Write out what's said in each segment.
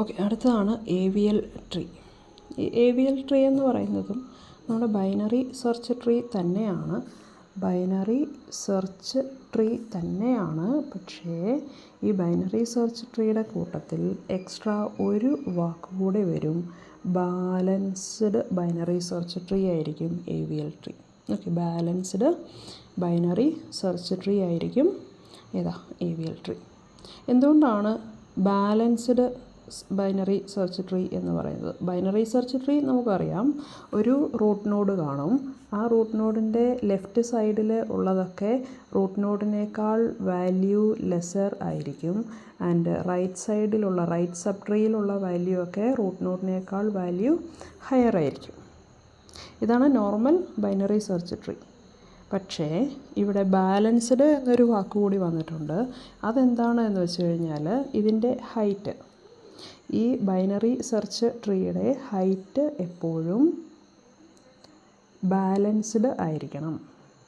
Okay, അടുത്തതാണ് AVL tree. ഈ AVL tree എന്ന് പറയുന്നതും നമ്മുടെ ബൈനറി സെർച്ച് ട്രീ തന്നെയാണ്. പക്ഷേ ഈ ബൈനറി സെർച്ച് ട്രീയുടെ കൂട്ടത്തിൽ എക്സ്ട്രാ ഒരു വാക്ക് കൂടി വരും. ബാലൻസ്ഡ് ബൈനറി സെർച്ച് ട്രീ ആയിരിക്കും AVL tree. Okay, balanced binary search tree ആയിരിക്കും AVL ട്രീ. എന്തുകൊണ്ടാണ് ബാലൻസ്ഡ് ബൈനറി സെർച്ച് ട്രീ എന്ന് പറയുന്നത്? ബൈനറി സെർച്ച് ട്രീ നമുക്കറിയാം, ഒരു റൂട്ട് നോഡ് കാണും. ആ റൂട്ട് നോഡിൻ്റെ ലെഫ്റ്റ് സൈഡിൽ ഉള്ളതൊക്കെ റൂട്ട് നോഡിനേക്കാൾ വാല്യൂ ലെസർ ആയിരിക്കും. ആൻഡ് റൈറ്റ് സബ് ട്രീയിലുള്ള വാല്യൂ ഒക്കെ റൂട്ട് നോഡിനേക്കാൾ വാല്യൂ ഹയർ ആയിരിക്കും. ഇതാണ് നോർമൽ ബൈനറി സെർച്ച് ട്രീ. പക്ഷേ ഇവിടെ ബാലൻസ്ഡ് എന്നൊരു വാക്ക് കൂടി വന്നിട്ടുണ്ട്. അതെന്താണ് എന്ന് വെച്ച് കഴിഞ്ഞാൽ, ഇതിൻ്റെ ഹൈറ്റ്, ഈ ബൈനറി സെർച്ച് ട്രീയുടെ ഹൈറ്റ് എപ്പോഴും ബാലൻസ്ഡ് ആയിരിക്കണം.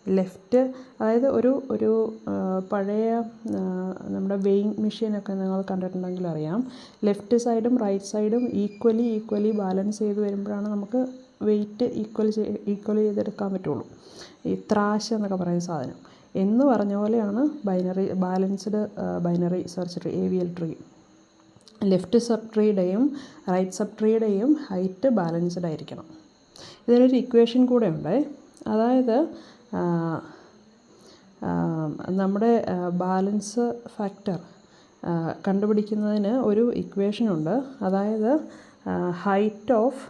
ലെഫ്റ്റ്, അതായത് ഒരു പഴയ നമ്മുടെ വെയിങ് മെഷീനൊക്കെ നിങ്ങൾ കണ്ടിട്ടുണ്ടെങ്കിൽ അറിയാം, ലെഫ്റ്റ് സൈഡും റൈറ്റ് സൈഡും ഈക്വലി ബാലൻസ് ചെയ്ത് വരുമ്പോഴാണ് നമുക്ക് വെയിറ്റ് ഈക്വൽ ചെയ്തെടുക്കാൻ പറ്റുള്ളൂ. ഈ ത്രാശ് എന്നൊക്കെ പറയുന്ന സാധനം എന്ന് പറഞ്ഞ പോലെയാണ് balanced binary search tree AVL tree. Left sub ട്രീയുടെയും റൈറ്റ് സബ് ട്രീയുടെയും ഹൈറ്റ് ബാലൻസ്ഡ് ആയിരിക്കണം. ഇതിനൊരു ഇക്വേഷൻ കൂടെ ഉണ്ട്. അതായത് നമ്മുടെ ബാലൻസ് ഫാക്ടർ കണ്ടുപിടിക്കുന്നതിന് ഒരു ഇക്വേഷനുണ്ട്. അതായത് height of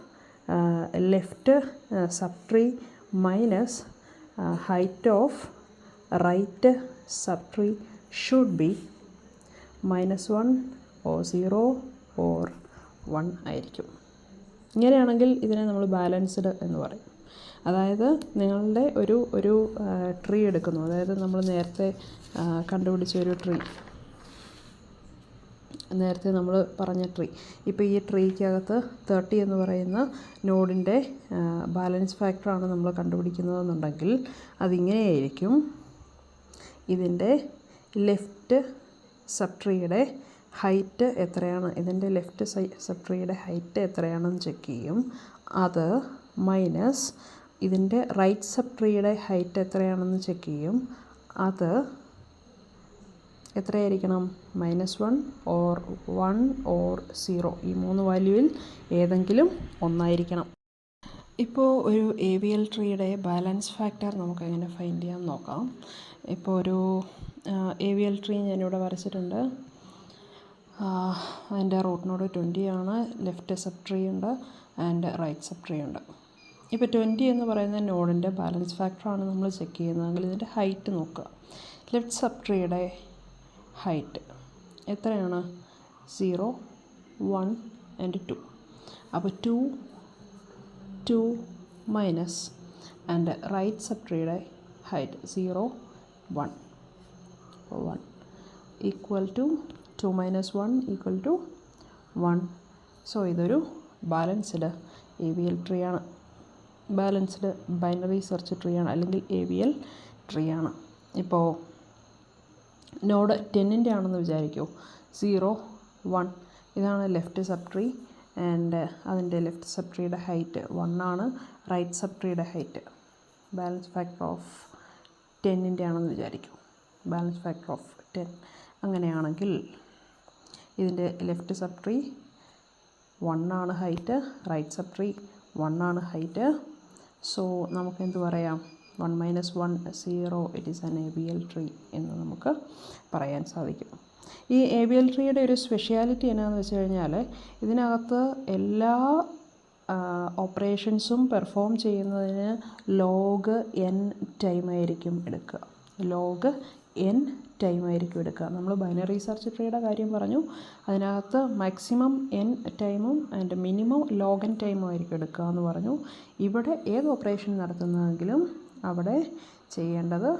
left sub tree minus height of right sub tree should be -1 or 0 or 1 ആയിരിക്കും. ഇങ്ങനെയാണെങ്കിൽ ഇതിനെ നമ്മൾ ബാലൻസ്ഡ് എന്ന് പറയും. അതായത് നിങ്ങളുടെ ഒരു ട്രീ എടുക്കുന്നു. അതായത് നമ്മൾ നേരത്തെ കണ്ടുപിടിച്ച ഒരു ട്രീ, നേരത്തെ നമ്മൾ പറഞ്ഞ ട്രീ. ഇപ്പോൾ ഈ ട്രീക്കകത്ത് 30 എന്ന് പറയുന്ന നോഡിൻ്റെ ബാലൻസ് ഫാക്ടറാണ് നമ്മൾ കണ്ടുപിടിക്കുന്നതെന്നുണ്ടെങ്കിൽ അതിങ്ങനെയായിരിക്കും. ഇതിൻ്റെ ലെഫ്റ്റ് സബ് ട്രീയുടെ ഹൈറ്റ് എത്രയാണ്, ഇതിൻ്റെ ലെഫ്റ്റ് സബ് ട്രീയുടെ ഹൈറ്റ് എത്രയാണെന്ന് ചെക്ക് ചെയ്യും. അത് മൈനസ് ഇതിൻ്റെ റൈറ്റ് സബ് ട്രീയുടെ ഹൈറ്റ് എത്രയാണെന്ന് ചെക്ക് ചെയ്യും. അത് എത്രയായിരിക്കണം? -1 or 1 or 0. ഈ 3 വാല്യൂവിൽ ഏതെങ്കിലും ഒന്നായിരിക്കണം. ഇപ്പോൾ ഒരു AVL ട്രീയുടെ ബാലൻസ് ഫാക്ടർ നമുക്ക് എങ്ങനെ ഫൈൻഡ് ചെയ്യാൻ നോക്കാം. ഇപ്പോൾ ഒരു AVL ട്രീ ഞാനിവിടെ വരച്ചിട്ടുണ്ട്. അതിൻ്റെ റൂട്ട് നോഡ് 20 ആണ്. ലെഫ്റ്റ് സബ് ട്രീ ഉണ്ട് ആൻഡ് റൈറ്റ് സബ് ട്രീ ഉണ്ട്. ഇപ്പോൾ 20 എന്ന് പറയുന്ന നോഡിൻ്റെ ബാലൻസ് ഫാക്ടറാണ് നമ്മൾ ചെക്ക് ചെയ്യുന്നതെങ്കിൽ ഇതിൻ്റെ ഹൈറ്റ് നോക്കുക. ലെഫ്റ്റ് സബ് ട്രീയുടെ ഹൈറ്റ് എത്രയാണ്? 0, 1 ആൻഡ് 2. അപ്പോൾ 2 മൈനസ് ആൻഡ് റൈറ്റ് സബ് ട്രീയുടെ height 0, 1. 1 equal to 2 - 1 equal to 1. So ഇതൊരു ബാലൻസ്ഡ് AVL ട്രീ ആണ്. ബാലൻസ്ഡ് ബൈനറി സെർച്ച് ട്രീ ആണ്, അല്ലെങ്കിൽ AVL ട്രീ ആണ്. ഇപ്പോൾ നോഡ് 10ൻ്റെ ആണെന്ന് വിചാരിക്കൂ. 0, 1 ഇതാണ് ലെഫ്റ്റ് സബ് ട്രീ ആൻഡ് അതിൻ്റെ ലെഫ്റ്റ് സബ് ട്രീയുടെ ഹൈറ്റ് 1 ആണ്. റൈറ്റ് സബ് ട്രീയുടെ ഹൈറ്റ് ബാലൻസ് ഫാക്ടർ ഓഫ് 10ൻ്റെ ആണെന്ന് വിചാരിക്കൂ. ബാലൻസ് ഫാക്ടർ ഓഫ് 10 അങ്ങനെയാണെങ്കിൽ ഇതിൻ്റെ ലെഫ്റ്റ് സബ് ട്രീ 1 ആണ് ഹൈറ്റ്, റൈറ്റ് സബ് ട്രീ 1 ആണ് ഹൈറ്റ്. സോ നമുക്ക് എന്ത് പറയാം? 1 - 1 0. It is an AVL tree എന്ന് നമുക്ക് പറയാൻ സാധിക്കും. ഈ AVL ട്രീയുടെ ഒരു സ്പെഷ്യാലിറ്റി എന്നാന്ന് വെച്ച് കഴിഞ്ഞാൽ, ഇതിനകത്ത് എല്ലാ ഓപ്പറേഷൻസും പെർഫോം ചെയ്യുന്നതിന് log n ടൈമായിരിക്കും എടുക്കുക. log n ടൈമായിരിക്കും എടുക്കുക. നമ്മൾ ബൈനറി സെർച്ച് ട്രീയുടെ കാര്യം പറഞ്ഞു. അതിനകത്ത് മാക്സിമം n ടൈമും ആൻഡ് മിനിമം log n ടൈമും ആയിരിക്കും എടുക്കുക എന്ന് പറഞ്ഞു. ഇവിടെ ഏത് ഓപ്പറേഷൻ നടത്തുന്നതെങ്കിലും അവിടെ ചെയ്യേണ്ടത്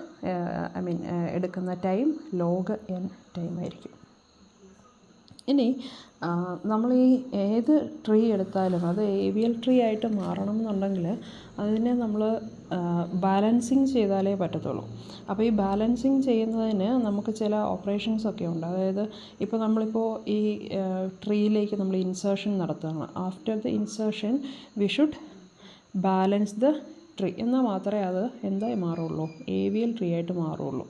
എടുക്കുന്ന ടൈം log n ടൈമായിരിക്കും. ഇനി നമ്മൾ ഈ ഏത് ട്രീ എടുത്താലും അത് AVL ട്രീ ആയിട്ട് മാറണം എന്നുണ്ടെങ്കിൽ അതിനെ നമ്മൾ ബാലൻസിങ് ചെയ്താലേ പറ്റത്തുള്ളൂ. അപ്പോൾ ഈ ബാലൻസിങ് ചെയ്യുന്നതിന് നമുക്ക് ചില ഓപ്പറേഷൻസൊക്കെ ഉണ്ട്. അതായത് ഇപ്പോൾ നമ്മളിപ്പോൾ ഈ ട്രീയിലേക്ക് നമ്മൾ ഇൻസേർഷൻ നടത്തുകയാണ്. After the insertion we should balance the tree, എന്നാൽ മാത്രമേ അത് എന്തായി മാറുള്ളൂ, AVL ട്രീ ആയിട്ട് മാറുള്ളൂ.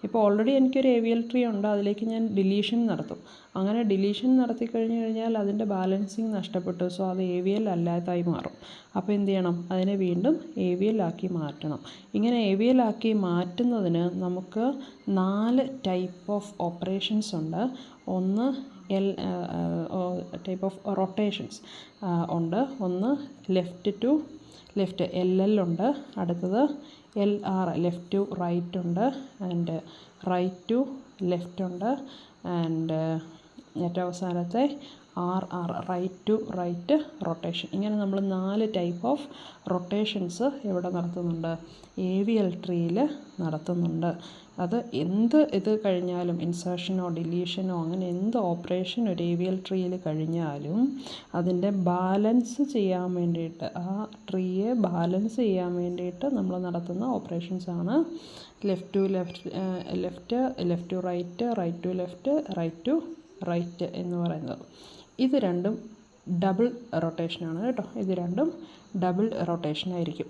ഇപ്പോൾ ഓൾറെഡി എനിക്കൊരു AVL ട്രീ ഉണ്ട്, അതിലേക്ക് ഞാൻ ഡിലീഷൻ നടത്തും. അങ്ങനെ ഡിലീഷൻ നടത്തി കഴിഞ്ഞാൽ അതിൻ്റെ ബാലൻസിങ് നഷ്ടപ്പെട്ടു. സോ അത് AVL അല്ലാതായി മാറും. അപ്പോൾ എന്ത് ചെയ്യണം, അതിനെ വീണ്ടും AVL ആക്കി മാറ്റണം. ഇങ്ങനെ AVL ആക്കി മാറ്റുന്നതിന് നമുക്ക് 4 ടൈപ്പ് ഓഫ് ഓപ്പറേഷൻസ് ഉണ്ട്. ഒന്ന് ടൈപ്പ് ഓഫ് റൊട്ടേഷൻസ് ഉണ്ട്. ഒന്ന് ലെഫ്റ്റ് ടു ലെഫ്റ്റ് LL ഉണ്ട്. അടുത്തത് LR ലെഫ്റ്റ് ടു റൈറ്റ് ഉണ്ട്. ആൻഡ് റൈറ്റ് ടു ലെഫ്റ്റ് ഉണ്ട്. ആൻഡ് ഏറ്റവും അവസാനത്തെ RR right to right rotation. ഇങ്ങനെ നമ്മൾ 4 ടൈപ്പ് ഓഫ് റൊട്ടേഷൻസ് എവിടെ നടത്തുന്നുണ്ട്, AVL ട്രീയിൽ നടത്തുന്നുണ്ട്. അത് ഇത് കഴിഞ്ഞാലും ഇൻസേർഷനോ ഡിലീഷനോ അങ്ങനെ എന്ത് ഓപ്പറേഷൻ ഒരു AVL ട്രീയിൽ കഴിഞ്ഞാലും അതിൻ്റെ ബാലൻസ് ചെയ്യാൻ വേണ്ടിയിട്ട്, ആ ട്രീയെ ബാലൻസ് ചെയ്യാൻ വേണ്ടിയിട്ട് നമ്മൾ നടത്തുന്ന ഓപ്പറേഷൻസാണ് left to left to right, right to left, right to right എന്ന് പറയുന്നത്. ഇത് രണ്ടും ഡബിൾ റൊട്ടേഷനാണ് കേട്ടോ. ഇത് രണ്ടും ഡബിൾ റൊട്ടേഷനായിരിക്കും.